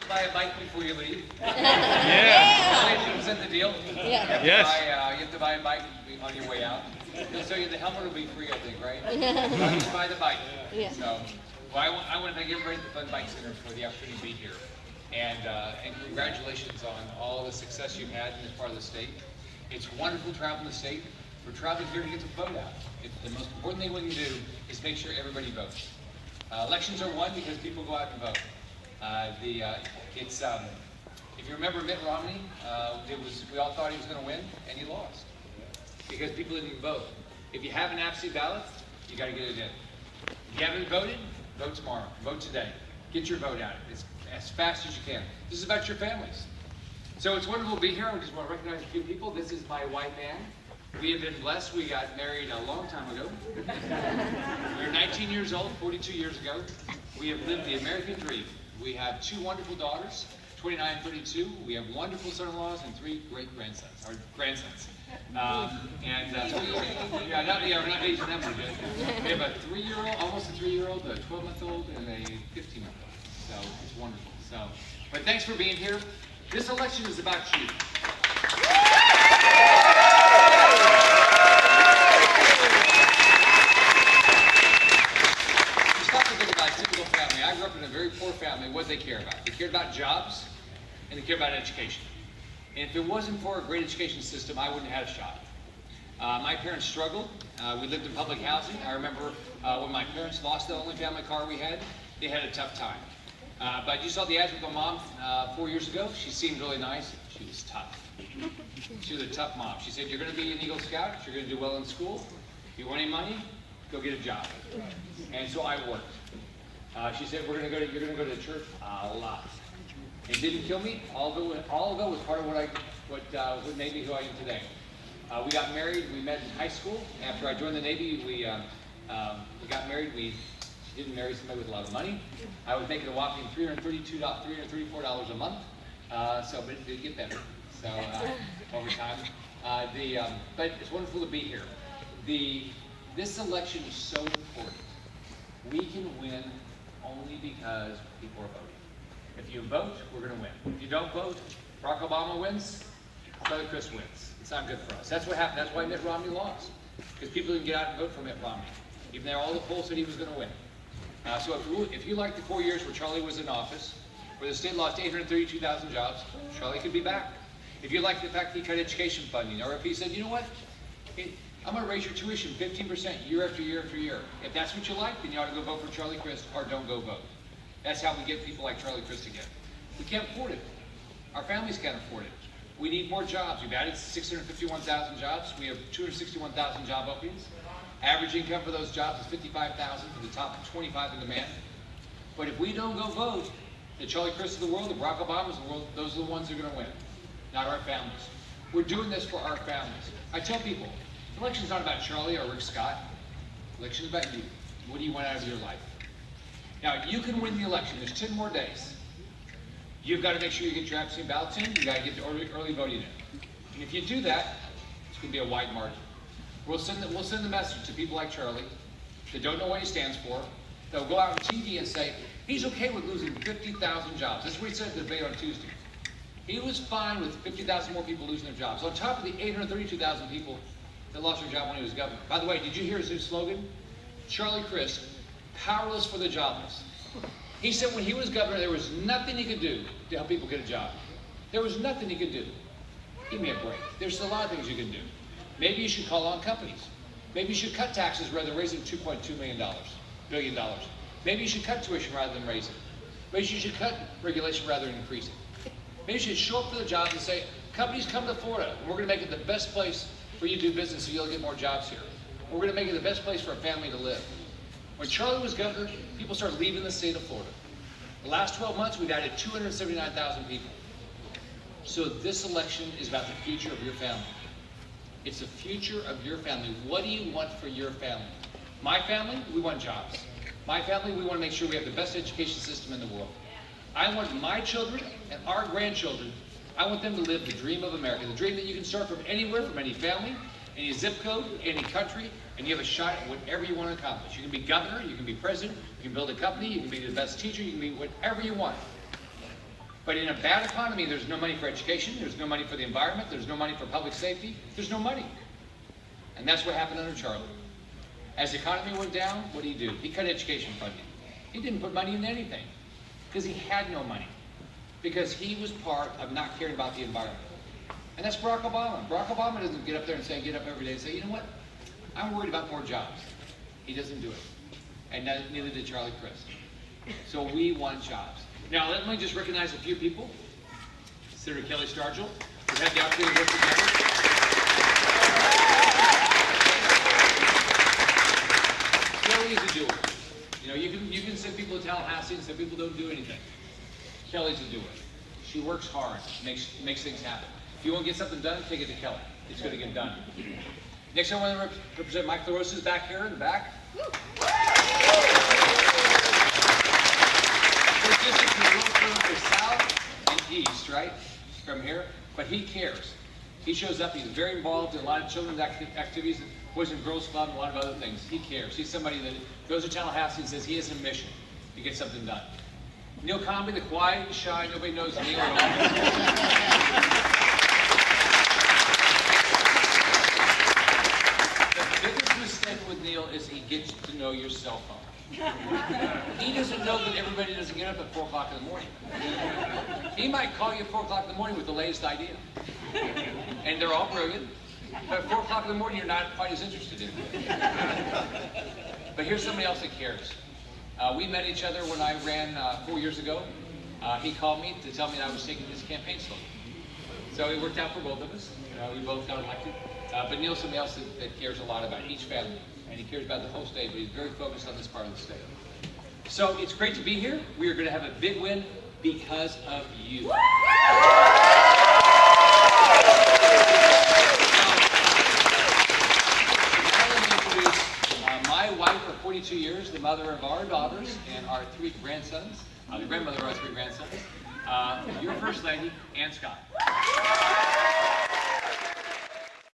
buy a bike before you leave. Yeah. 50% the deal. Yes. You have to buy a bike on your way out. So the helmet will be free, I think, right? You just buy the bike. Yeah. So, well, I want to thank everybody at the Fun Bike Center for the opportunity to be here. And congratulations on all the success you've had in this part of the state. It's wonderful traveling the state. We're traveling here to get the vote out. The most important thing we can do is make sure everybody votes. Elections are won because people go out and vote. If you remember Mitt Romney, we all thought he was going to win, and he lost because people didn't vote. If you have an absentee ballot, you got to get it in. If you haven't voted, vote tomorrow. Vote today. Get your vote out as fast as you can. This is about your families. So it's wonderful to be here. I just want to recognize a few people. This is my wife, Ann. We have been blessed. We got married a long time ago. We were 19 years old, 42 years ago. We have lived the American dream. We have 2 wonderful daughters, 29 and 32. We have wonderful son-in-laws and 3 great grandsons, or grandsons. We're not aging them yet. We have a 3-year-old, almost a 3-year-old, a 12-month-old, and a 15-month-old. So it's wonderful. But thanks for being here. This election is about you. Stop to think about a typical family. I grew up in a very poor family. What did they care about? They cared about jobs, and they cared about education. And if it wasn't for a great education system, I wouldn't have had a shot. My parents struggled. We lived in public housing. I remember when my parents lost the only family car we had, they had a tough time. But you saw the ads with my mom 4 years ago. She seemed really nice. She was tough. She was a tough mom. She said, you're going to be an Eagle Scout. You're going to do well in school. If you want any money, go get a job. And so I worked. She said, you're going to go to church a lot. It didn't kill me. All of it was part of what made me who I am today. We got married. We met in high school. After I joined the Navy, we got married. We didn't marry somebody with a lot of money. I was making a whopping $334 a month. But it did get better. So over time, but it's wonderful to be here. This election is so important. We can win only because people are voting. If you vote, we're going to win. If you don't vote, Barack Obama wins, Charlie Crist wins. It's not good for us. That's what happened. That's why Mitt Romney lost. Because people didn't get out and vote for Mitt Romney. Even though all the polls said he was going to win. So if you like the 4 years where Charlie was in office, where the state lost 832,000 jobs, Charlie could be back. If you like the fact that he cut education funding, or if he said, you know what, I'm going to raise your tuition 15% year after year after year. If that's what you like, then you ought to go vote for Charlie Crist, or don't go vote. That's how we get people like Charlie Crist again. We can't afford it. Our families can't afford it. We need more jobs. We've added 651,000 jobs. We have 261,000 job openings. Average income for those jobs is $55,000 for the top 25 in demand. But if we don't go vote, the Charlie Crist of the world, the Barack Obamas of the world, those are the ones that are going to win, not our families. We're doing this for our families. I tell people, the election's not about Charlie or Rick Scott. The election's about you. What do you want out of your life? Now, you can win the election. There's 10 more days. You've got to make sure you get your absentee ballots in. You've got to get the early voting in. And if you do that, it's going to be a wide margin. We'll send the message to people like Charlie that don't know what he stands for. They'll go out on TV and say, he's okay with losing 50,000 jobs. That's what he said in the debate on Tuesday. He was fine with 50,000 more people losing their jobs, on top of the 832,000 people that lost their job when he was governor. By the way, did you hear his new slogan? Charlie Crist, powerless for the jobless. He said when he was governor, there was nothing he could do to help people get a job. There was nothing he could do. Give me a break. There's a lot of things you can do. Maybe you should call on companies. Maybe you should cut taxes rather than raising $2.2 billion. Maybe you should cut tuition rather than raise it. Maybe you should cut regulation rather than increase it. Maybe you should show up for the jobs and say, companies come to Florida, and we're going to make it the best place for you to do business so you'll get more jobs here. We're going to make it the best place for a family to live. When Charlie was governor, people started leaving the state of Florida. The last 12 months, we've added 279,000 people. So this election is about the future of your family. It's the future of your family. What do you want for your family? My family, we want jobs. My family, we want to make sure we have the best education system in the world. I want my children and our grandchildren, I want them to live the dream of America, the dream that you can start from anywhere, from any family, any zip code, any country, and you have a shot at whatever you want to accomplish. You can be governor, you can be president, you can build a company, you can be the best teacher, you can be whatever you want. But in a bad economy, there's no money for education, there's no money for the environment, there's no money for public safety, there's no money. And that's what happened under Charlie. As the economy went down, what did he do? He cut education funding. He didn't put money into anything because he had no money. Because he was part of not caring about the environment. And that's Barack Obama. Barack Obama doesn't get up there and say, get up every day and say, you know what? I'm worried about more jobs. He doesn't do it. And neither did Charlie Crist. So we want jobs. Now, let me just recognize a few people. Senator Kelly Stargell, who had the opportunity to work together. Kelly is a doer. You know, you can send people to Tallahassee and say people don't do anything. Kelly's a doer. She works hard, makes things happen. If you want to get something done, take it to Kelly. It's going to get done. Next, I want to represent Mike LaRosa's back here in the back. South and east, right? From here. But he cares. He shows up. He's very involved in a lot of children's activities, Boys and Girls Club, and a lot of other things. He cares. He's somebody that goes to Tallahassee and says he has a mission to get something done. Neil Comby, the quiet, shy, nobody knows Neil at all. The biggest mistake with Neil is he gets to know your cell phone. He doesn't know that everybody doesn't get up at 4 o'clock in the morning. He might call you at 4 o'clock in the morning with the latest idea. And they're all brilliant. But at 4 o'clock in the morning, you're not quite as interested in it. But here's somebody else that cares. We met each other when I ran 4 years ago. He called me to tell me that I was taking his campaign slogan. So it worked out for both of us. We both got elected. But Neil's somebody else that cares a lot about each family. And he cares about the whole state, but he's very focused on this part of the state. So it's great to be here. We are going to have a big win because of you. My wife of 42 years, the mother of our daughters and our 3 grandsons, the grandmother of our 3 grandsons, your First Lady, Ann Scott.